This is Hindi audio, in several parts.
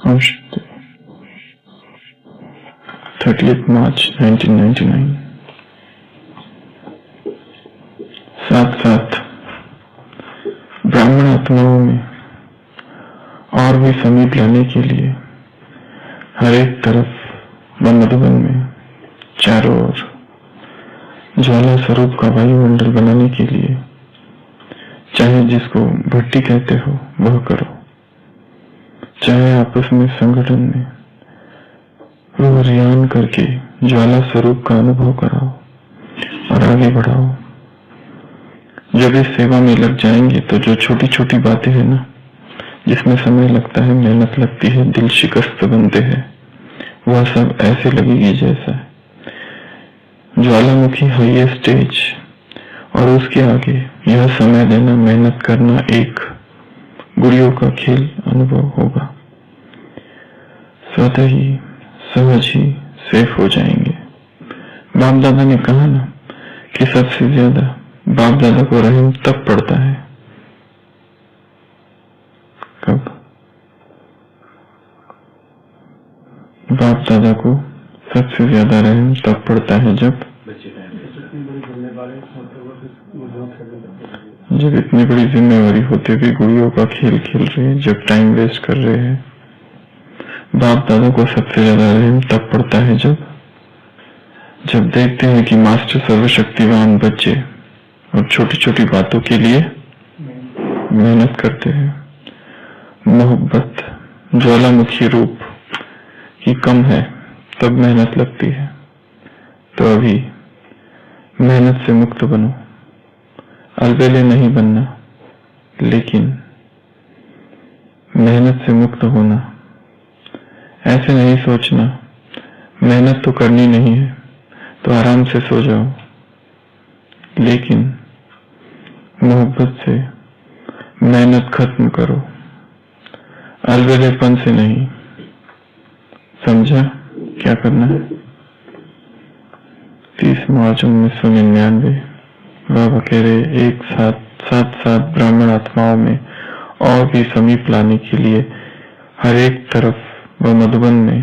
औषध 30 मार्च 1999। साथ साथ ब्राह्मण आत्माओं में और भी समीप लाने के लिए हर एक तरफ व मधुबन में चारों ओर ज्वाला स्वरूप का वायुमंडल बनाने के लिए चाहे जिसको भट्टी कहते हो वह करो, चाहे आपस में संगठन में रूहरियान करके ज्वाला स्वरूप का अनुभव कराओ और आगे बढ़ाओ। जब इस सेवा में लग जाएंगे तो जो छोटी छोटी बातें हैं ना, जिसमें समय लगता है, मेहनत लगती है, दिल शिकस्त बनते हैं, वह सब ऐसे लगेगी जैसा ज्वालामुखी हाईएस्ट स्टेज और उसके आगे यह समय देना, मेहनत करना एक गुड़ियों का खेल अनुभव होगा। स्वतः ही सहज ही सेफ हो जाएंगे। बाप दादा ने कहा ना कि सबसे ज्यादा बाप दादा को रहम तब पड़ता है कब? बाप दादा को सबसे ज्यादा रहम तब पड़ता है जब इतनी बड़ी जिम्मेवारी होते हुए गुड़ियों का खेल खेल रहे हैं, जब टाइम वेस्ट कर रहे हैं। बाप दादा को सबसे ज्यादा रहम तब पड़ता है जब देखते हैं कि मास्टर सर्वशक्तिवान बच्चे और छोटी छोटी बातों के लिए मेहनत करते हैं। मोहब्बत ज्वालामुखी रूप की कम है तब मेहनत लगती है। तो अभी मेहनत से मुक्त बनो, अलबेले नहीं बनना, लेकिन मेहनत से मुक्त होना। ऐसे नहीं सोचना मेहनत तो करनी नहीं है तो आराम से सो जाओ, लेकिन मोहब्बत से मेहनत खत्म करो, अलबेलेपन से नहीं। समझा क्या करना है? 30 मार्च 1999 बाबा कह रहे एक साथ ब्राह्मण आत्माओं में और भी समीप लाने के लिए हर एक तरफ व मधुबन में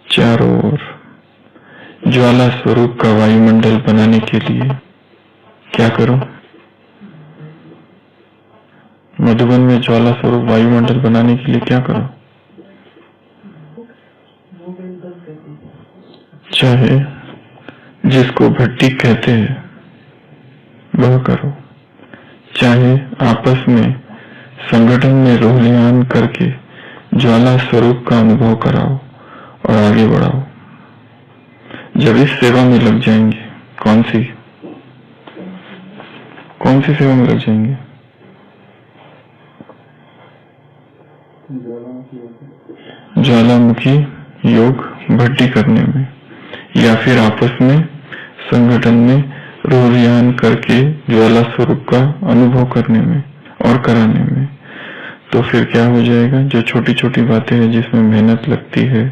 चारों ओर ज्वाला स्वरूप का वायुमंडल बनाने के लिए क्या करो? मधुबन में ज्वाला स्वरूप वायुमंडल बनाने के लिए क्या करो? चाहे जिसको भट्टी कहते हैं वह करो, चाहे आपस में संगठन में रूहरियान करके ज्वाला स्वरूप का अनुभव कराओ और आगे बढ़ाओ। जब इस सेवा में लग जाएंगे, कौन सी सेवा में लग जाएंगे? ज्वालामुखी योग भट्टी करने में, या फिर आपस में संगठन में रूहरियान करके ज्वाला स्वरूप का अनुभव करने में और कराने में। तो फिर क्या हो जाएगा? जो छोटी छोटी बातें हैं जिसमें मेहनत लगती है,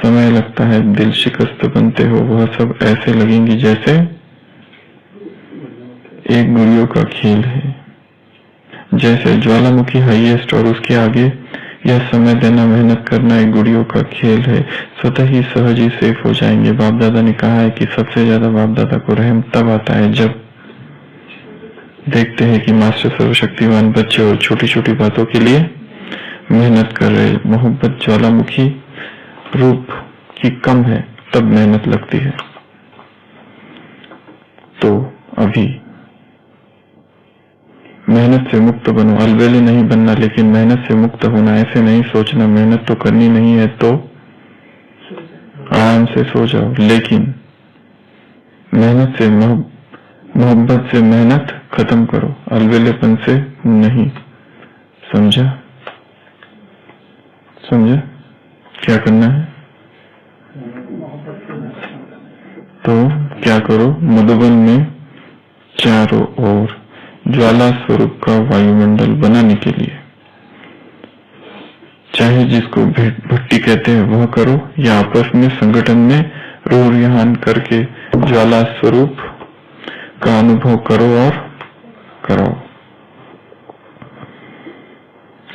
समय लगता है, दिल शिकस्त बनते हो, वह सब ऐसे लगेंगी जैसे एक गुड़ियों का खेल है। जैसे ज्वालामुखी हाईएस्ट और उसके आगे यह समय देना, मेहनत करना एक गुड़ियों का खेल है। स्वतः ही सहज ही सेफ हो जाएंगे। बाप दादा ने कहा है कि सबसे ज्यादा बाप दादा को रहम तब आता है जब देखते हैं कि मास्टर सर्वशक्तिवान बच्चे और छोटी छोटी बातों के लिए मेहनत कर रहे। मोहब्बत ज्वालामुखी रूप की कम है तब मेहनत लगती है। तो अभी मेहनत से मुक्त बनो, अलबेले नहीं बनना, लेकिन मेहनत से मुक्त होना। ऐसे नहीं सोचना मेहनत तो करनी नहीं है तो आराम से सो जाओ, लेकिन मेहनत से मोहब्बत से मेहनत खत्म करो, अलबेलेपन से नहीं। समझा क्या करना है? तो क्या करो? मधुबन में चारों ओर ज्वाला स्वरूप का वायुमंडल बनाने के लिए चाहे जिसको भट्टी कहते हैं वह करो, या आपस में संगठन में रूहरियान करके ज्वाला स्वरूप का अनुभव करो और कराओ।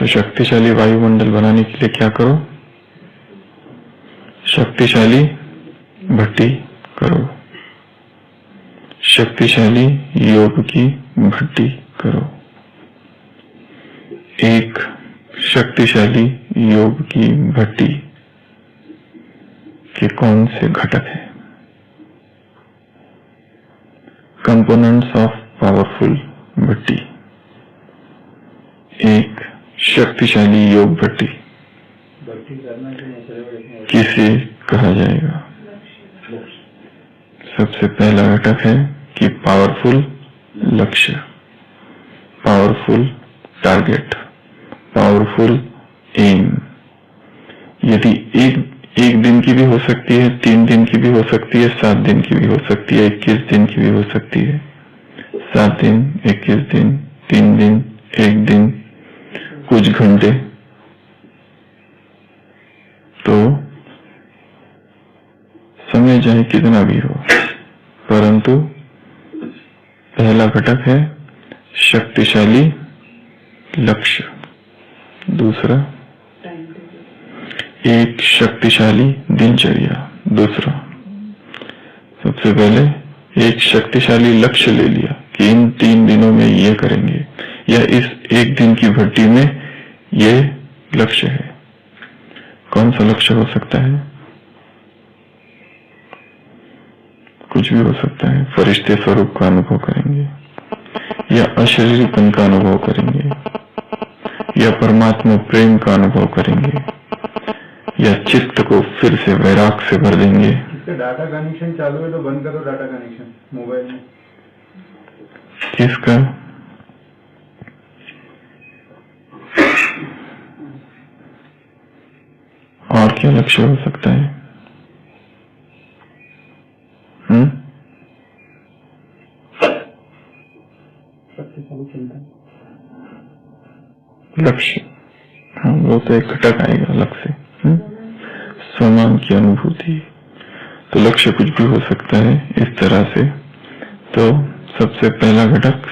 तो शक्तिशाली वायुमंडल बनाने के लिए क्या करो? शक्तिशाली भट्टी करो, शक्तिशाली योग की भट्टी करो। एक शक्तिशाली योग की भट्टी के कौन से घटक हैं? कंपोनेंट्स ऑफ पावरफुल भट्टी। एक शक्तिशाली योग भट्टी किसे कहा जाएगा? सबसे पहला घटक है कि पावरफुल लक्ष्य, पावरफुल टारगेट, पावरफुल एम। यदि एक दिन की भी हो सकती है, 3 दिन की भी हो सकती है, 7 दिन की भी हो सकती है, 21 दिन की भी हो सकती है। 7 दिन, 21 दिन, 3 दिन, 1 दिन, कुछ घंटे। तो समय चाहे कितना भी हो, परंतु पहला घटक है शक्तिशाली लक्ष्य। दूसरा एक शक्तिशाली दिनचर्या। दूसरा, सबसे पहले एक शक्तिशाली लक्ष्य ले लिया कि इन 3 दिनों में ये करेंगे, या इस एक दिन की भट्टी में ये लक्ष्य है। कौन सा लक्ष्य हो सकता है? कुछ भी हो सकता है। फरिश्ते स्वरूप का अनुभव करेंगे, या अशरीरीपन का अनुभव करेंगे, या परमात्मा प्रेम का अनुभव करेंगे, या चित्त को फिर से वैराग से भर देंगे। इसका डाटा कनेक्शन चालू है तो बंद करो डाटा कनेक्शन मोबाइल में। किसका? और क्या लक्ष्य हो सकता है? लक्ष्य, हाँ, वो तो एक घटक आएगा लक्ष्य। स्वमान की अनुभूति, तो लक्ष्य कुछ भी हो सकता है इस तरह से। तो सबसे पहला घटक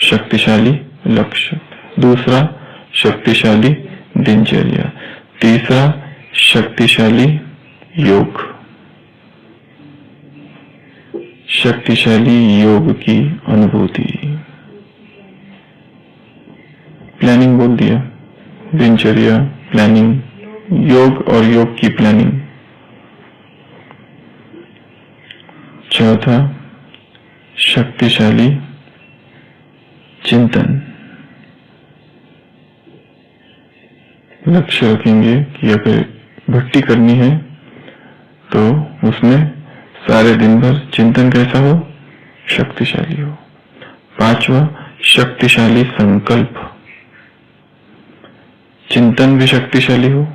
शक्तिशाली लक्ष्य, दूसरा शक्तिशाली दिनचर्या, तीसरा शक्तिशाली योग, शक्तिशाली योग की अनुभूति। प्लानिंग बोल दिया, दिनचर्या, प्लानिंग, योग और योग की प्लानिंग। चौथा शक्तिशाली चिंतन। लक्ष्य रखेंगे कि अगर भक्ति करनी है तो उसमें सारे दिन भर चिंतन कैसा हो? शक्तिशाली हो। पांचवा शक्तिशाली संकल्प, चिंतन भी शक्तिशाली हो,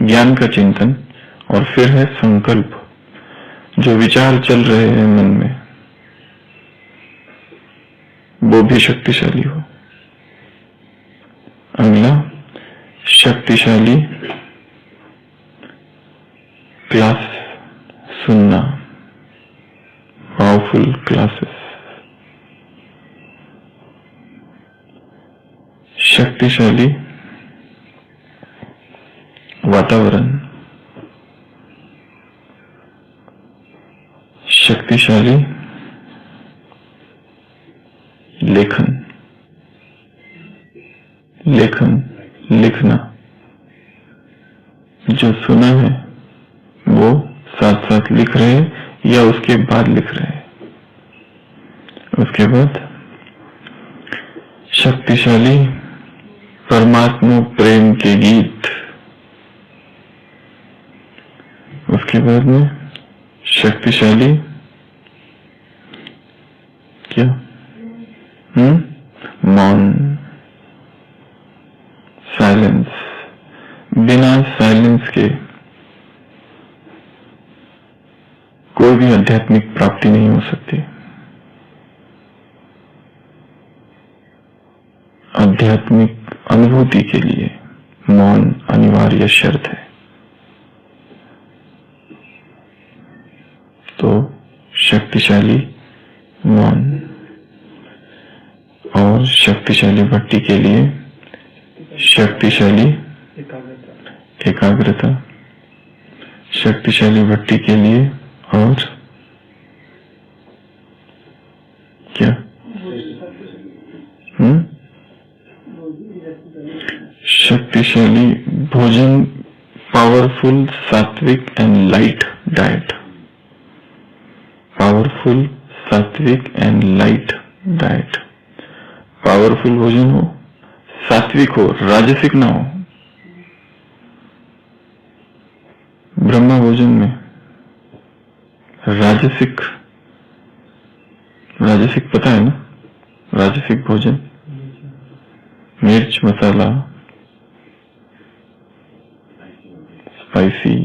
ज्ञान का चिंतन, और फिर है संकल्प, जो विचार चल रहे हैं मन में वो भी शक्तिशाली हो। अगला शक्तिशाली क्लास सुनना, पावरफुल क्लासेस। शक्तिशाली वातावरण, शक्तिशाली लेखन, लिखना, जो सुना है वो साथ साथ लिख रहे हैं या उसके बाद लिख रहे हैं। उसके बाद शक्तिशाली परमात्मा प्रेम के गीत। उसके बाद में शक्तिशाली क्या? मौन, साइलेंस। बिना साइलेंस के कोई भी आध्यात्मिक प्राप्ति नहीं हो सकती। आध्यात्मिक अनुभूति के लिए मौन अनिवार्य शर्त है। तो शक्तिशाली मौन और शक्तिशाली भक्ति के लिए शक्तिशाली एकाग्रता, शक्तिशाली भट्टी के लिए और क्या? शक्तिशाली भोजन, पावरफुल सात्विक एंड लाइट डाइट, पावरफुल सात्विक एंड लाइट डाइट। पावरफुल भोजन हो, सात्विक हो, राजसिक ना हो। ब्रह्मा भोजन में राजसिक, राजसिक पता है ना? राजसिक भोजन मिर्च मसाला, स्पाइसी,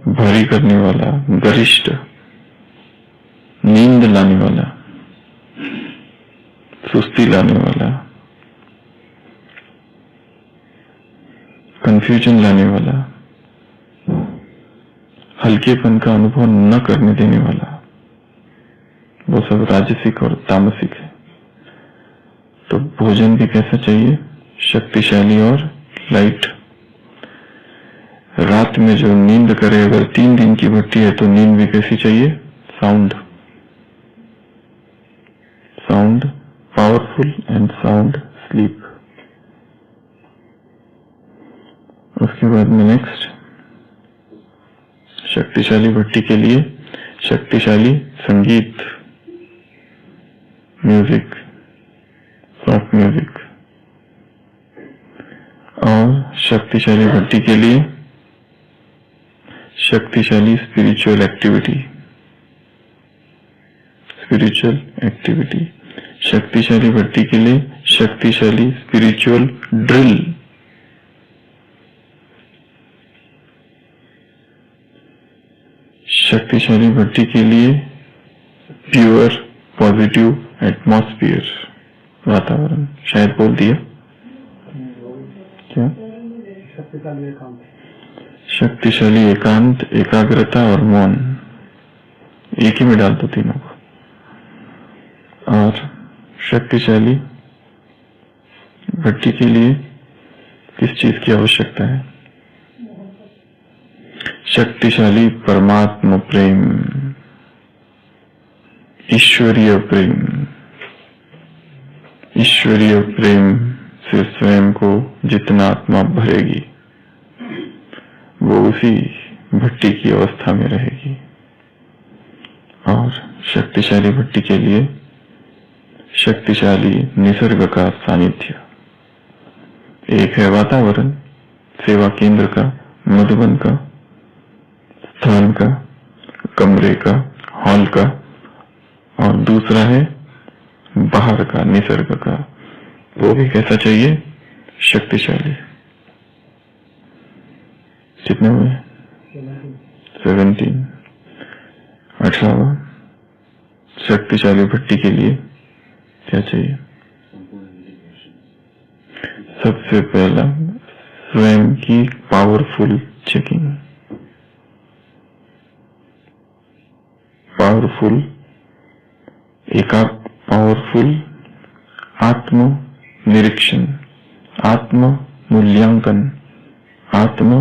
भारी करने वाला, गरिष्ठ, नींद लाने वाला, सुस्ती लाने वाला, कंफ्यूजन लाने वाला, हल्केपन का अनुभव न करने देने वाला, वो सब राजसिक और तामसिक है। तो भोजन भी कैसा चाहिए? शक्तिशाली और लाइट। रात में जो नींद करे, अगर 3 दिन की भट्टी है तो नींद भी कैसी चाहिए? Sound, sound, powerful and sound sleep. उसके बाद में नेक्स्ट, शक्तिशाली भट्टी के लिए शक्तिशाली संगीत, म्यूजिक, सॉफ्ट म्यूजिक। और शक्तिशाली भट्टी के लिए शक्तिशाली स्पिरिचुअल एक्टिविटी, स्पिरिचुअल एक्टिविटी। शक्तिशाली भट्टी के लिए शक्तिशाली स्पिरिचुअल ड्रिल, शक्तिशाली भट्टी के लिए प्योर पॉजिटिव एटमॉस्फियर, वातावरण। शायद बोल दिया क्या? शक्तिशाली एकांत, एकाग्रता और मौन, एक ही में डाल दो तीनों को। और शक्तिशाली भट्टी के लिए किस चीज की आवश्यकता है? शक्तिशाली परमात्मा प्रेम, ईश्वरीय प्रेम। ईश्वरीय प्रेम से स्वयं को जितना आत्मा भरेगी, वो उसी भट्टी की अवस्था में रहेगी। और शक्तिशाली भट्टी के लिए शक्तिशाली निसर्ग का सानिध्य। एक है वातावरण, सेवा केंद्र का, मधुबन का, स्थान का, कमरे का, हॉल का, और दूसरा है बाहर का, निसर्ग का। वो भी कैसा चाहिए? शक्तिशाली। कितने हुए? 17। 18वां, शक्तिशाली भट्टी के लिए क्या चाहिए? सबसे पहला स्वयं की पावरफुल चेकिंग, पावरफुल पावरफुल आत्म निरीक्षण, आत्म मूल्यांकन, आत्म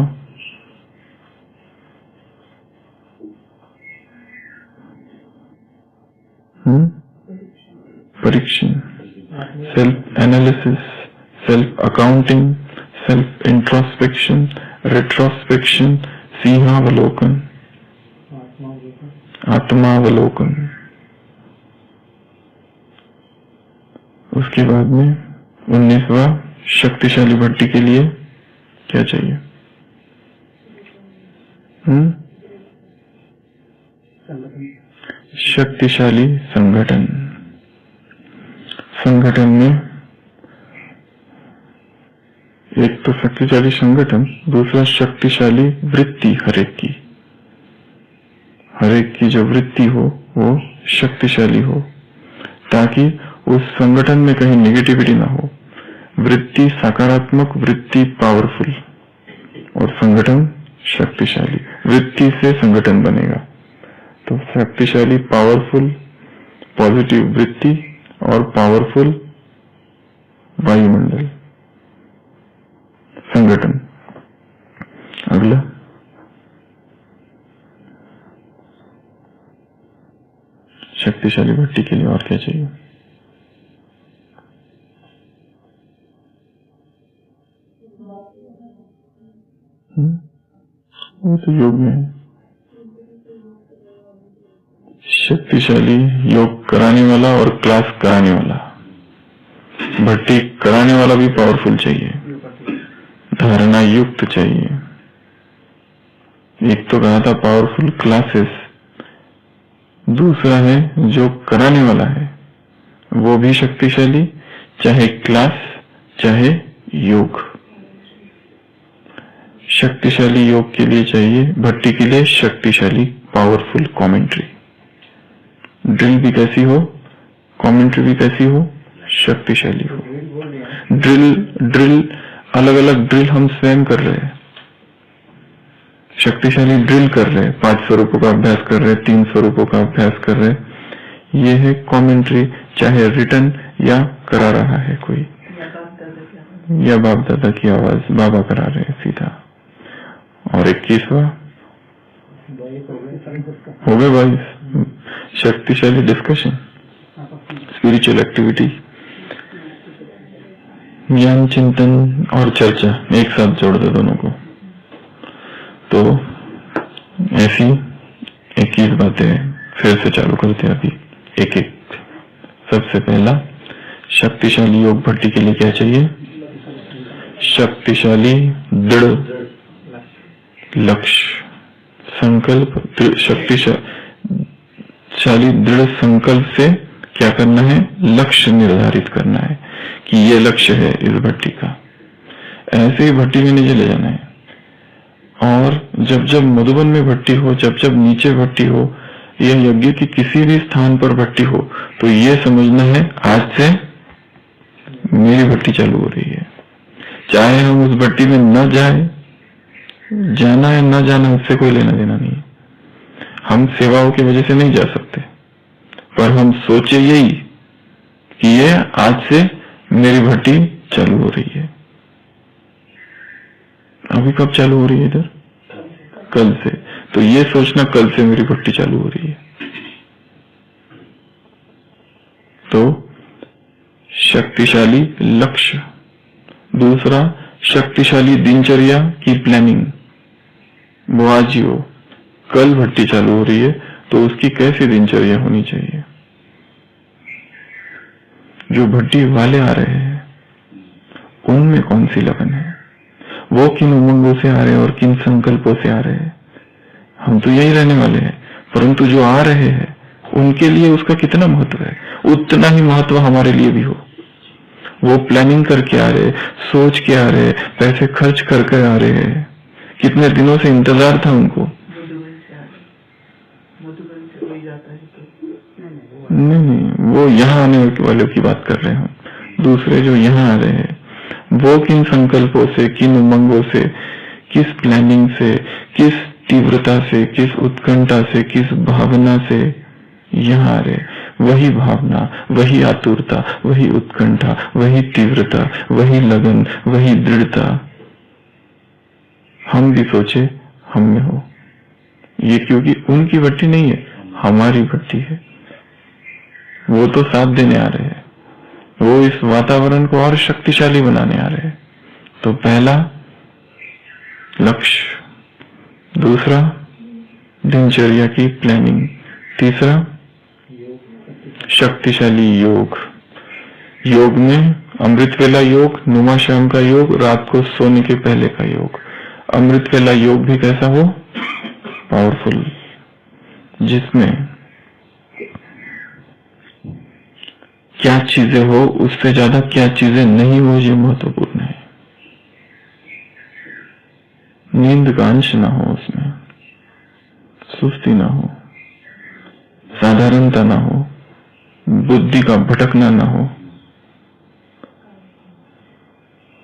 परीक्षण, self analysis, self accounting, self introspection, retrospection, सिंहावलोकन, आत्मावलोकन। उसके बाद में 19वां, शक्तिशाली भट्टी के लिए क्या चाहिए? शक्तिशाली संगठन। संगठन में एक तो शक्तिशाली संगठन, दूसरा शक्तिशाली वृत्ति। हर एक की जो वृत्ति हो वो शक्तिशाली हो, ताकि उस संगठन में कहीं नेगेटिविटी ना हो। वृत्ति सकारात्मक, वृत्ति पावरफुल, और संगठन शक्तिशाली। वृत्ति से संगठन बनेगा। तो शक्तिशाली पावरफुल पॉजिटिव वृत्ति और पावरफुल वायुमंडल, संगठन। अगला, शक्तिशाली भट्टी के लिए और क्या चाहिए? वो तो योग में है। शक्तिशाली योग कराने वाला और क्लास कराने वाला। भट्टी कराने वाला भी पावरफुल चाहिए, धारणा युक्त चाहिए। एक तो कहा था पावरफुल क्लासेस, दूसरा है जो कराने वाला है वो भी शक्तिशाली, चाहे क्लास चाहे योग। शक्तिशाली योग के लिए चाहिए, भट्टी के लिए शक्तिशाली पावरफुल कमेंट्री। ड्रिल भी कैसी हो, कमेंट्री भी कैसी हो, शक्तिशाली हो। ड्रिल अलग अलग ड्रिल हम स्वयं कर रहे हैं, शक्तिशाली ड्रिल कर रहे हैं, 5 स्वरूपों का अभ्यास कर रहे हैं, 3 स्वरूपों का अभ्यास कर रहे हैं। ये है कमेंट्री, चाहे रिटर्न या करा रहा है कोई, या बाप दादा की आवाज बाबा करा रहे हैं सीधा। और 21वां हो गए 22, शक्तिशाली डिस्कशन, स्पिरिचुअल एक्टिविटी, ज्ञान चिंतन और चर्चा, एक साथ जोड़ दो दोनों को। तो ऐसी 21 बातें फिर से चालू करते हैं अभी एक एक। सबसे पहला, शक्तिशाली योग भट्टी के लिए क्या चाहिए? शक्तिशाली दृढ़ लक्ष्य, संकल्प, शक्तिशाली दृढ़ संकल्प से क्या करना है? लक्ष्य निर्धारित करना है कि ये लक्ष्य है इस भट्टी का, ऐसे ही भट्टी में नहीं चले जाना है। और जब जब मधुबन में भट्टी हो, जब जब नीचे भट्टी हो, या यज्ञ की किसी भी स्थान पर भट्टी हो, तो ये समझना है आज से मेरी भट्टी चालू हो रही है। चाहे हम उस भट्टी में न जाए, जाना है न जाना उससे कोई लेना देना नहीं। हम सेवाओं की वजह से नहीं जा सकते, पर हम सोचे यही कि ये आज से मेरी भट्टी चालू हो रही है। अभी कब चालू हो रही है? इधर कल से। तो ये सोचना कल से मेरी भट्टी चालू हो रही है। तो शक्तिशाली लक्ष्य। दूसरा, शक्तिशाली दिनचर्या की प्लानिंग। वो आज ही हो, कल भट्टी चालू हो रही है तो उसकी कैसी दिनचर्या होनी चाहिए। जो भट्टी वाले आ रहे हैं उनमें कौन सी लगन है, वो किन उमंगों से आ रहे हैं और किन संकल्पों से आ रहे हैं। हम तो यही रहने वाले हैं, परंतु जो आ रहे हैं उनके लिए उसका कितना महत्व है, उतना ही महत्व हमारे लिए भी हो। वो प्लानिंग करके आ रहे, सोच के आ रहे, पैसे खर्च करके आ रहे हैं, कितने दिनों से इंतजार था उनको। नहीं, वो यहाँ आने वालों की बात कर रहे हैं। दूसरे जो यहाँ आ रहे हैं वो किन संकल्पों से, किन उमंगों से, किस प्लानिंग से, किस तीव्रता से, किस उत्कंठा से, किस भावना से यहाँ आ रहे। वही भावना, वही आतुरता, वही उत्कंठा, वही तीव्रता, वही लगन, वही दृढ़ता हम भी सोचे हम में हो। ये क्योंकि उनकी भट्टी नहीं है, हमारी भट्टी है। वो तो साथ देने आ रहे हैं, वो इस वातावरण को और शक्तिशाली बनाने आ रहे हैं। तो पहला लक्ष्य, दूसरा दिनचर्या की प्लानिंग, तीसरा शक्तिशाली योग। योग में अमृत वेला योग, नुमा शाम का योग, रात को सोने के पहले का योग। अमृत वेला योग भी कैसा हो? पावरफुल, जिसमें क्या चीजें हो उससे ज्यादा क्या चीजें नहीं हो, ये महत्वपूर्ण है। नींद का अंश ना हो उसमें, सुस्ती ना हो, साधारणता ना हो, बुद्धि का भटकना ना हो,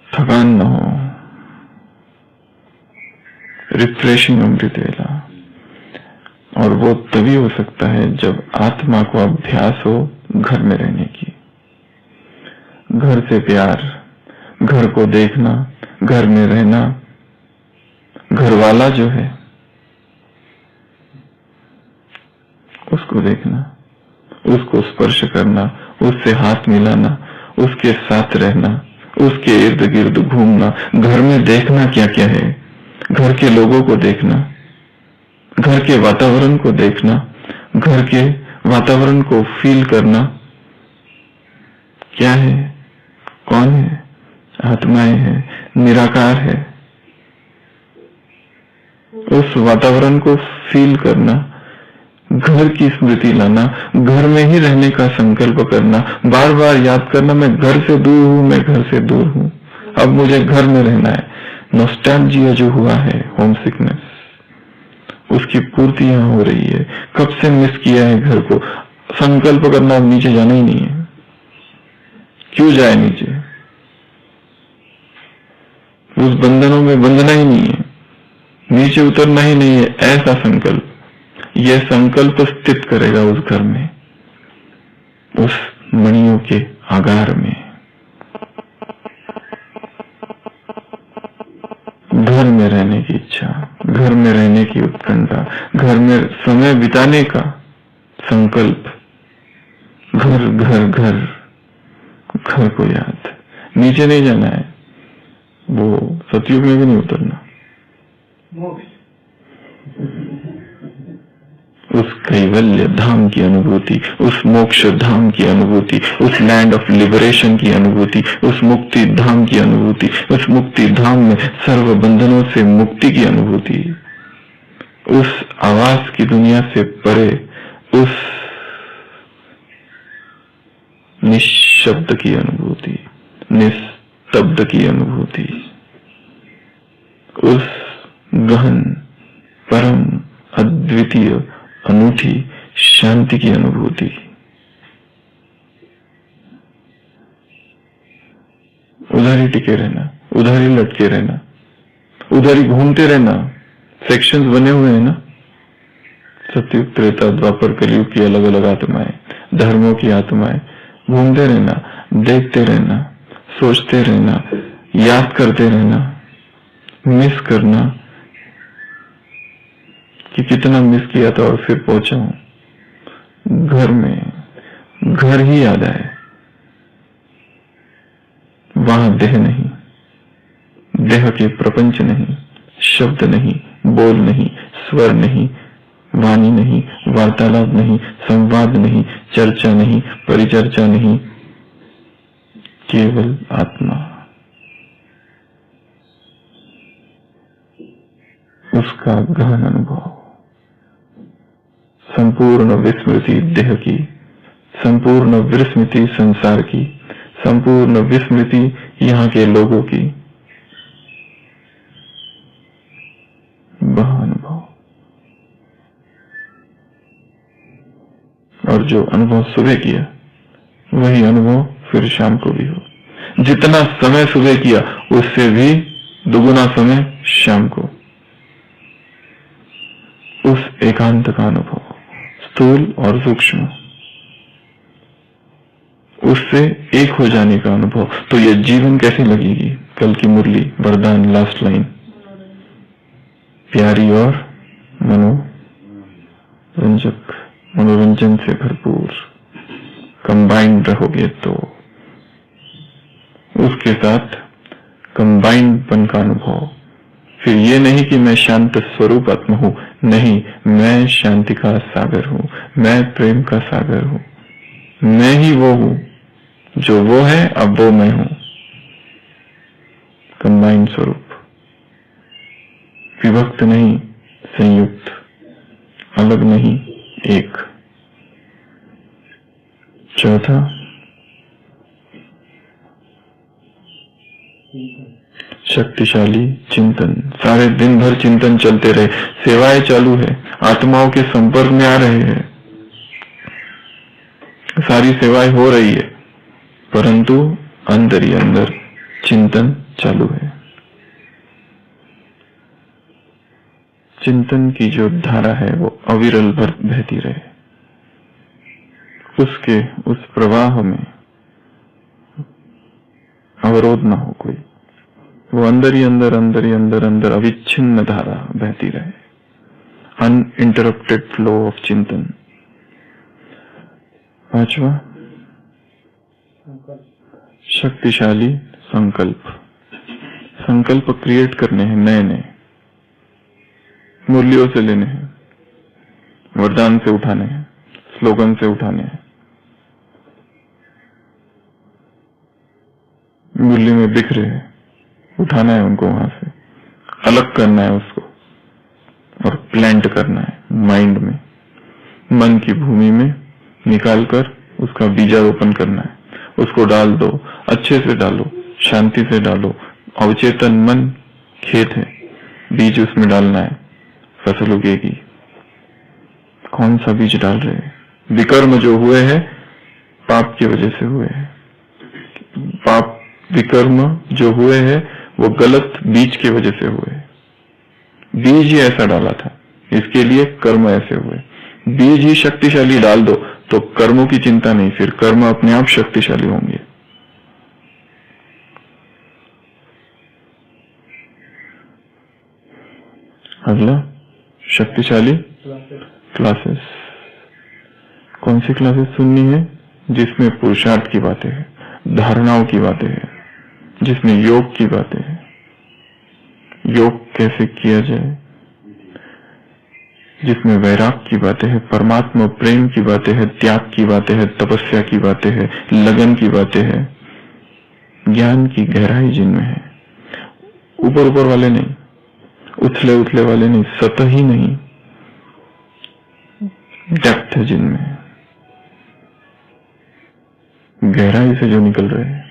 थकान ना हो। रिफ्रेशिंग अमृत वेला। और वो तभी हो सकता है जब आत्मा को अभ्यास हो घर में रहने की, घर से प्यार, घर को देखना, घर में रहना, घर वाला जो है उसको देखना, उसको स्पर्श करना, उससे हाथ मिलाना, उसके साथ रहना, उसके इर्द गिर्द घूमना, घर में देखना क्या क्या है, घर के लोगों को देखना, घर के वातावरण को देखना, घर के वातावरण को फील करना, क्या है, कौन है, आत्माएं है, निराकार है, उस वातावरण को फील करना, घर की स्मृति लाना, घर में ही रहने का संकल्प करना, बार बार याद करना, मैं घर से दूर हूं, मैं घर से दूर हूं, अब मुझे घर में रहना है। नॉस्टैल्जिया जो हुआ है, होम सिकनेस, उसकी पूर्ति यहां हो रही है। कब से मिस किया है घर को, संकल्प करना, अब नीचे जाना ही नहीं है। क्यों जाए नीचे, उस बंधनों में बंधना ही नहीं है, नीचे उतरना ही नहीं है, ऐसा संकल्प, यह संकल्प स्थित करेगा उस घर में, उस मणियों के आगार में। घर में रहने की इच्छा, घर में रहने की उत्कंठा, घर में समय बिताने का संकल्प, घर घर घर, घर को याद, नीचे नहीं जाना है, वो सतयुग में भी नहीं उतरना, उस कैवल्य धाम की अनुभूति, उस मोक्ष धाम की अनुभूति, उस लैंड ऑफ लिबरेशन की अनुभूति, उस मुक्ति धाम की अनुभूति, उस मुक्ति धाम में सर्व बंधनों से मुक्ति की अनुभूति, उस आवास की दुनिया से परे, उस निशब्द की अनुभूति, निस्तब्ध की अनुभूति, उस गहन परम अद्वितीय अनूठी शांति की अनुभूति, उधर ही टिके रहना, उधर ही लटके रहना, उधर ही घूमते रहना। सेक्शंस बने हुए हैं ना, सतयुग त्रेता द्वापर कलयुग की अलग अलग आत्माएं, धर्मों की आत्माएं, घूमते रहना, देखते रहना, सोचते रहना, याद करते रहना, मिस करना कि कितना मिस किया था और फिर पहुंचा हूं घर में, घर ही याद आए, वहां देह नहीं, देह के प्रपंच नहीं, शब्द नहीं, बोल नहीं, स्वर नहीं, वाणी नहीं, वार्तालाप नहीं, संवाद नहीं, चर्चा नहीं, परिचर्चा नहीं, केवल आत्मा, उसका गहन अनुभव, संपूर्ण विस्मृति देह की, संपूर्ण विस्मृति संसार की, संपूर्ण विस्मृति यहाँ के लोगों की, वह अनुभव। और जो अनुभव सुबह किया वही अनुभव फिर शाम को भी हो। जितना समय सुबह किया उससे भी दुगुना समय शाम को, उस एकांत का अनुभव, स्थूल और सूक्ष्म, उससे एक हो जाने का अनुभव। तो ये जीवन कैसी लगेगी? कल की मुरली वरदान लास्ट लाइन, प्यारी और मनोरंजक, मनोरंजन से भरपूर, कंबाइंड रहोगे तो उसके साथ कंबाइंडपन का अनुभव। फिर ये नहीं कि मैं शांत स्वरूप आत्मा हूं, नहीं, मैं शांति का सागर हूं, मैं प्रेम का सागर हूं, मैं ही वो हूं जो वो है, अब वो मैं हूं। कंबाइंड स्वरूप, विभक्त नहीं, संयुक्त, अलग नहीं, एक। चौथा, शक्तिशाली चिंतन। सारे दिन भर चिंतन चलते रहे, सेवाएं चालू है, आत्माओं के संपर्क में आ रहे हैं, सारी सेवाएं हो रही है, परंतु अंदर ही अंदर चिंतन चालू है। चिंतन की जो धारा है वो अविरल बहती रहे, उसके उस प्रवाह में अवरोध ना हो कोई। वो अंदर ही अंदर अंदर ही अंदर अंदर अविच्छिन्न धारा बहती रहे, अनइंटरप्टेड फ्लो ऑफ चिंतन। पांचवा, शक्तिशाली संकल्प। संकल्प क्रिएट करने हैं, नए नए मुरलियों से लेने हैं, वरदान से उठाने हैं, स्लोगन से उठाने हैं। मुरली में बिखरे हैं, उठाना है उनको, वहां से अलग करना है उसको और प्लांट करना है माइंड में, मन की भूमि में निकालकर उसका बीजारोपण करना है। उसको डाल दो, अच्छे से डालो, शांति से डालो। अवचेतन मन खेत है, बीज उसमें डालना है, फसल उगेगी। कौन सा बीज डाल रहे हैं? विकर्म जो हुए हैं पाप की वजह से हुए हैं। पाप विकर्म जो हुए हैं वो गलत बीज की वजह से हुए। बीज ही ऐसा डाला था, इसके लिए कर्म ऐसे हुए। बीज ही शक्तिशाली डाल दो तो कर्मों की चिंता नहीं, फिर कर्म अपने आप शक्तिशाली होंगे। अगला, शक्तिशाली क्लासेस। कौन सी क्लासेस सुननी है? जिसमें पुरुषार्थ की बातें हैं, धारणाओं की बातें हैं, जिसमें योग की बातें हैं, योग कैसे किया जाए, जिसमें वैराग की बातें हैं, परमात्मा प्रेम की बातें हैं, त्याग की बातें हैं, तपस्या की बातें हैं, लगन की बातें हैं, ज्ञान की गहराई जिनमें है। ऊपर ऊपर वाले नहीं, उथले उथले वाले नहीं, सतही नहीं, डेप्थ है जिनमें, गहराई से जो निकल रहे हैं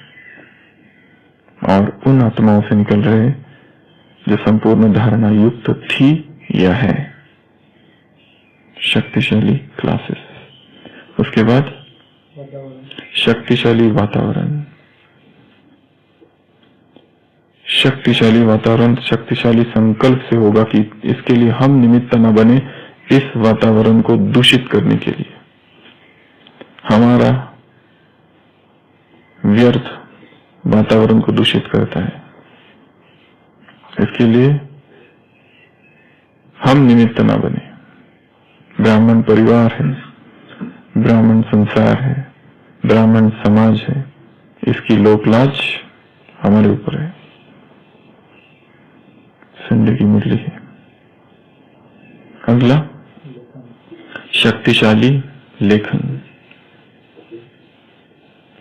और उन आत्माओं से निकल रहे हैं जो संपूर्ण धारणा युक्त थी या है। शक्तिशाली क्लासेस। उसके बाद शक्तिशाली वातावरण। शक्तिशाली वातावरण शक्तिशाली संकल्प से होगा कि इसके लिए हम निमित्त न बने इस वातावरण को दूषित करने के लिए। हमारा व्यर्थ वातावरण को दूषित करता है, इसके लिए हम निमित्त न बने। ब्राह्मण परिवार है, ब्राह्मण संसार है, ब्राह्मण समाज है, इसकी लोकलाज हमारे ऊपर है। संडे की मुरली है। अगला, शक्तिशाली लेखन।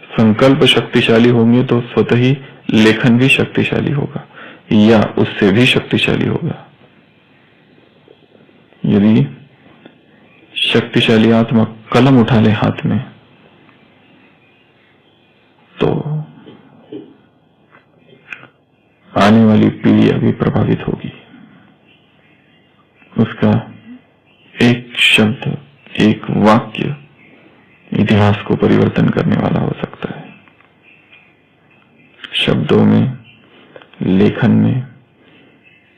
संकल्प शक्तिशाली होंगे तो स्वतः ही लेखन भी शक्तिशाली होगा या उससे भी शक्तिशाली होगा। यदि शक्तिशाली आत्मा कलम उठा ले हाथ में तो आने वाली पीढ़ी अभी प्रभावित होगी। उसका एक शब्द, एक वाक्य इतिहास को परिवर्तन करने वाला हो सकता है। शब्दों में, लेखन में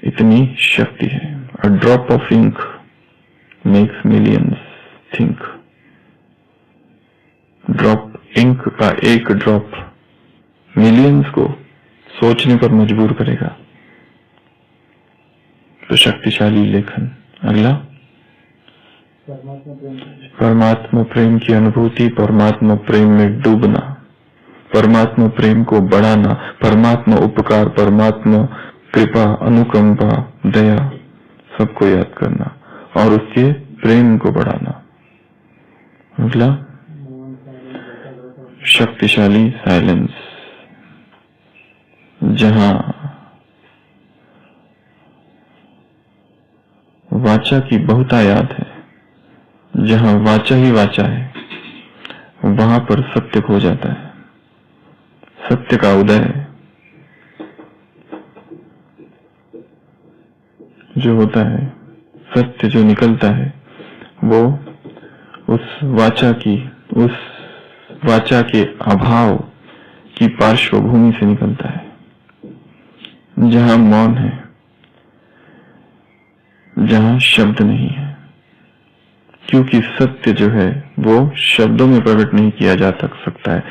इतनी शक्ति है। A drop of ink makes millions think. Drop ink का एक ड्रॉप मिलियंस को सोचने पर मजबूर करेगा। तो शक्तिशाली लेखन। अगला, परमात्मा प्रेम की अनुभूति, परमात्मा प्रेम में डूबना, परमात्मा प्रेम को बढ़ाना, परमात्मा उपकार, परमात्मा कृपा, अनुकंपा, दया सबको याद करना और उसके प्रेम को बढ़ाना। अगला, शक्तिशाली साइलेंस। जहां वाचा की बहुतायात है, जहां वाचा ही वाचा है, वहां पर सत्य खो जाता है, सत्य का उदय जो होता है, सत्य जो निकलता है वो उस वाचा के अभाव की पार्श्वभूमि से निकलता है। जहां मौन है, जहां शब्द नहीं है, क्योंकि सत्य जो है वो शब्दों में प्रकट नहीं किया जा सकता है।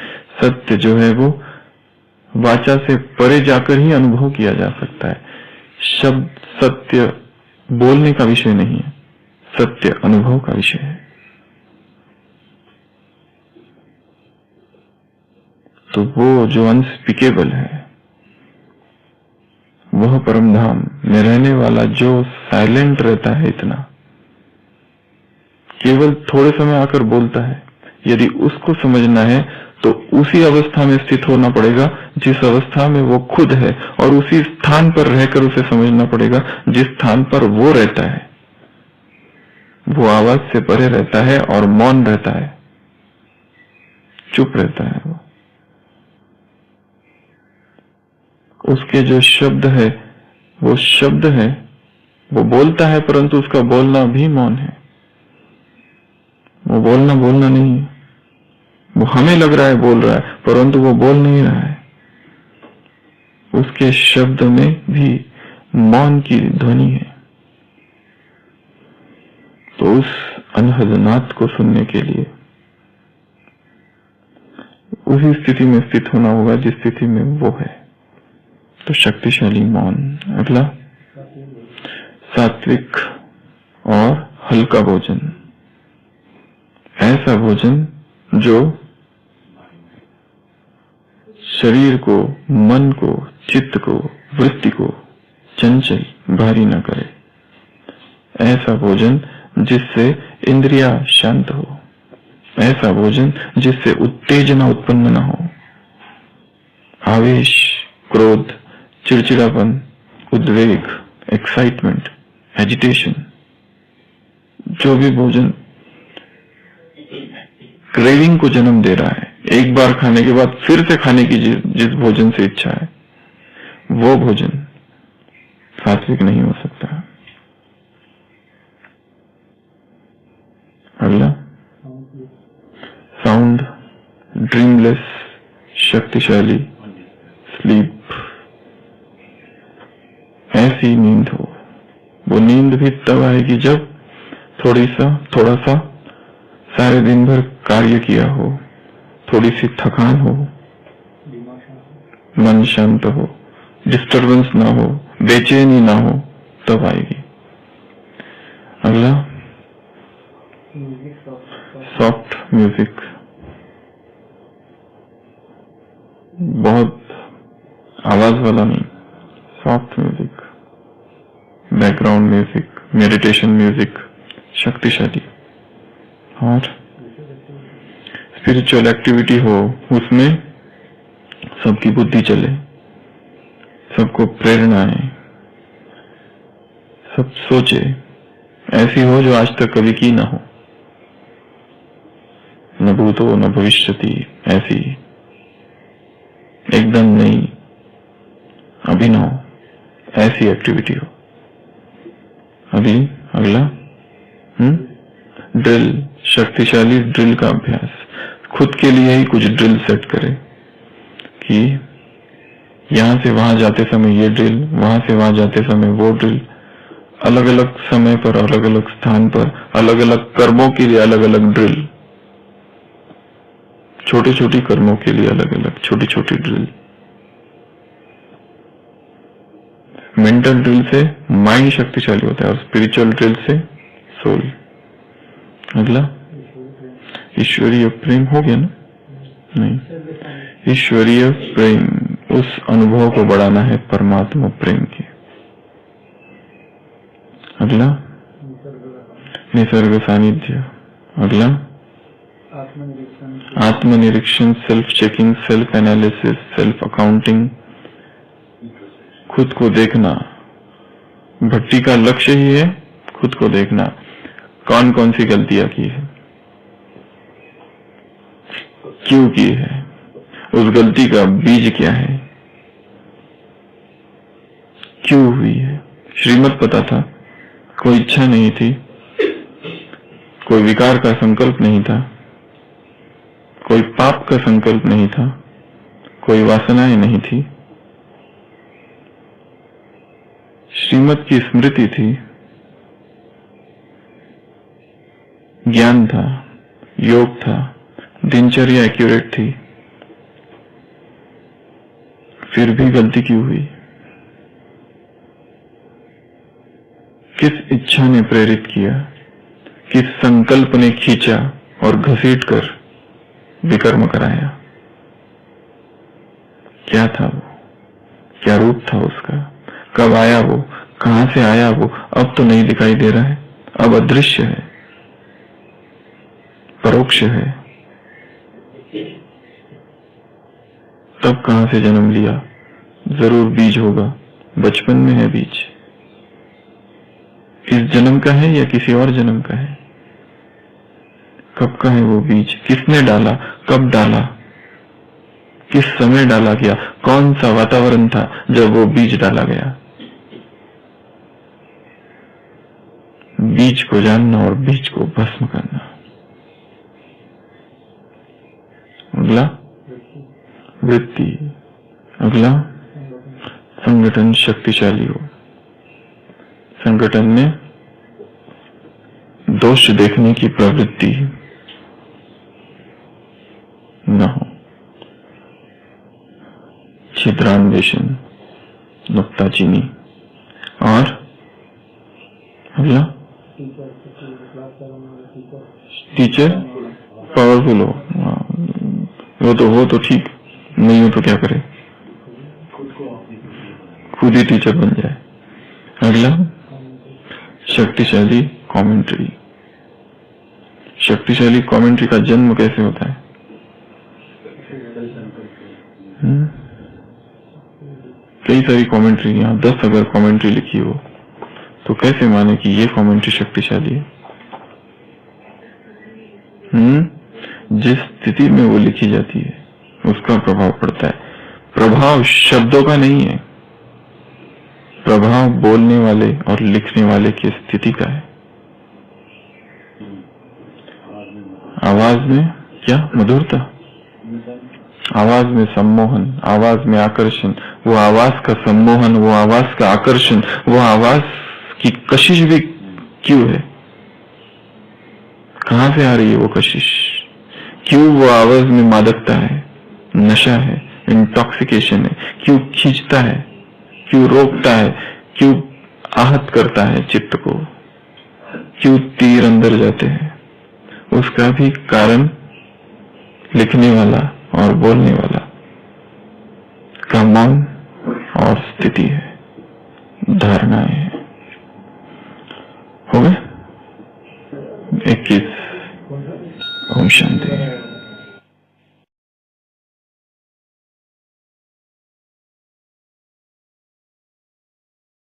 सत्य जो है वो वाचा से परे जाकर ही अनुभव किया जा सकता है। शब्द सत्य बोलने का विषय नहीं है, सत्य अनुभव का विषय है। तो वो जो अनस्पीकेबल है, वह परम धाम में रहने वाला जो साइलेंट रहता है, इतना केवल थोड़े समय आकर बोलता है, यदि उसको समझना है तो उसी अवस्था में स्थित होना पड़ेगा जिस अवस्था में वो खुद है, और उसी स्थान पर रहकर उसे समझना पड़ेगा जिस स्थान पर वो रहता है। वो आवाज से परे रहता है और मौन रहता है, चुप रहता है। उसके जो शब्द है, वो शब्द है, वो बोलता है, परंतु उसका बोलना भी मौन है। वो बोलना नहीं है। वो हमें लग रहा है बोल रहा है, परंतु वो बोल नहीं रहा है। उसके शब्द में भी मौन की ध्वनि है। तो उस अनहद नाद को सुनने के लिए उसी स्थिति में स्थित होना होगा जिस स्थिति में वो है। तो शक्तिशाली मौन। अगला, सात्विक और हल्का भोजन। ऐसा भोजन जो शरीर को, मन को, चित्त को, वृत्ति को चंचल भारी न करे। ऐसा भोजन जिससे इंद्रियां शांत हो। ऐसा भोजन जिससे उत्तेजना उत्पन्न न हो। आवेश, क्रोध, चिड़चिड़ापन, उद्वेग, एक्साइटमेंट, एजिटेशन, जो भी भोजन क्रेविंग को जन्म दे रहा है, एक बार खाने के बाद फिर से खाने की जिस भोजन से इच्छा है, वो भोजन सात्विक नहीं हो सकता। अगला, साउंड, ड्रीमलेस, शक्तिशाली स्लीप। ऐसी नींद हो। वो नींद भी तब आएगी जब थोड़ा सा सारे दिन भर कार्य किया हो, थोड़ी सी थकान हो, मन शांत हो, डिस्टरबेंस ना हो, बेचैनी ना हो, तब आएगी। अगला, सॉफ्ट म्यूजिक। बहुत आवाज वाला नहीं, soft music, background music, meditation music, शक्तिशाली। और स्पिरिचुअल एक्टिविटी हो, उसमें सबकी बुद्धि चले, सबको प्रेरणा है, सब सोचे, ऐसी हो जो आज तक कभी की ना हो। न भूतो न भविष्यति, ऐसी एकदम नई, अभिनव, ऐसी एक्टिविटी हो। अभी अगला, ड्रिल, शक्तिशाली ड्रिल का अभ्यास। खुद के लिए ही कुछ ड्रिल सेट करे कि यहां से वहां जाते समय ये ड्रिल, वहां से वहां जाते समय वो ड्रिल, अलग अलग समय पर, अलग अलग स्थान पर, अलग अलग कर्मों के लिए अलग अलग ड्रिल, छोटी छोटी कर्मों के लिए अलग अलग छोटी छोटी ड्रिल। मेंटल ड्रिल से माइंड शक्तिशाली होता है और स्पिरिचुअल ड्रिल से सोल। अगला, ईश्वरीय प्रेम हो गया ना? नहीं, ईश्वरीय प्रेम, उस अनुभव को बढ़ाना है परमात्मा प्रेम की। अगला, निसर्ग सानिध्य। अगला, आत्मनिरीक्षण, self checking, self analysis, self accounting, खुद को देखना। भक्ति का लक्ष्य ही है खुद को देखना, कौन कौन सी गलतियां की है, क्यों की है, उस गलती का बीज क्या है, क्यों हुई है। श्रीमत पता था, कोई इच्छा नहीं थी, कोई विकार का संकल्प नहीं था, कोई पाप का संकल्प नहीं था, कोई वासनाएं नहीं थी। श्रीमत की स्मृति थी, ज्ञान था, योग था, दिनचर्या एक्यूरेट थी, फिर भी गलती क्यों हुई? किस इच्छा ने प्रेरित किया? किस संकल्प ने खींचा और घसीटकर विकर्म कराया? क्या था वो? क्या रूप था उसका? कब आया वो? कहां से आया वो? अब तो नहीं दिखाई दे रहा है, अब अदृश्य है, परोक्ष है। तब कहां से जन्म लिया? जरूर बीज होगा, बचपन में है बीज। इस जन्म का है या किसी और जन्म का है? कब का है वो बीज? किसने डाला? कब डाला? किस समय डाला गया? कौन सा वातावरण था जब वो बीज डाला गया? बीज को जानना और बीज को भस्म करना। अगला वृत्ति। अगला संगठन शक्तिशाली हो। संगठन में दोष देखने की प्रवृत्ति न हो। छिद्रान्वेषण, नुक्ताचीनी। और अगला टीचर पावरफुल हो। वो तो ठीक, नहीं हो तो क्या करे, खुद ही टीचर बन जाए। अगला शक्तिशाली कमेंट्री। शक्तिशाली कमेंट्री का जन्म कैसे होता है? कई सारी कमेंट्री, यहाँ 10 अगर कमेंट्री लिखी हो तो कैसे माने कि ये कमेंट्री शक्तिशाली है? जिस स्थिति में वो लिखी जाती है उसका प्रभाव पड़ता है। प्रभाव शब्दों का नहीं है, प्रभाव बोलने वाले और लिखने वाले की स्थिति का है। आवाज में क्या मधुरता, आवाज में सम्मोहन, आवाज में आकर्षण, वो आवाज का सम्मोहन, वो आवाज का आकर्षण, वो आवाज की कशिश भी क्यों है? कहां से आ रही है वो कशिश? क्यों वो आवाज में मादकता है, नशा है, इंटॉक्सिकेशन है? क्यों खींचता है, क्यों रोकता है, क्यों आहत करता है चित्त को, क्यों तीर अंदर जाते हैं? उसका भी कारण लिखने वाला और बोलने वाला का मन और स्थिति है, धारणाएं हैं। हो गए? 21। ओम शांति।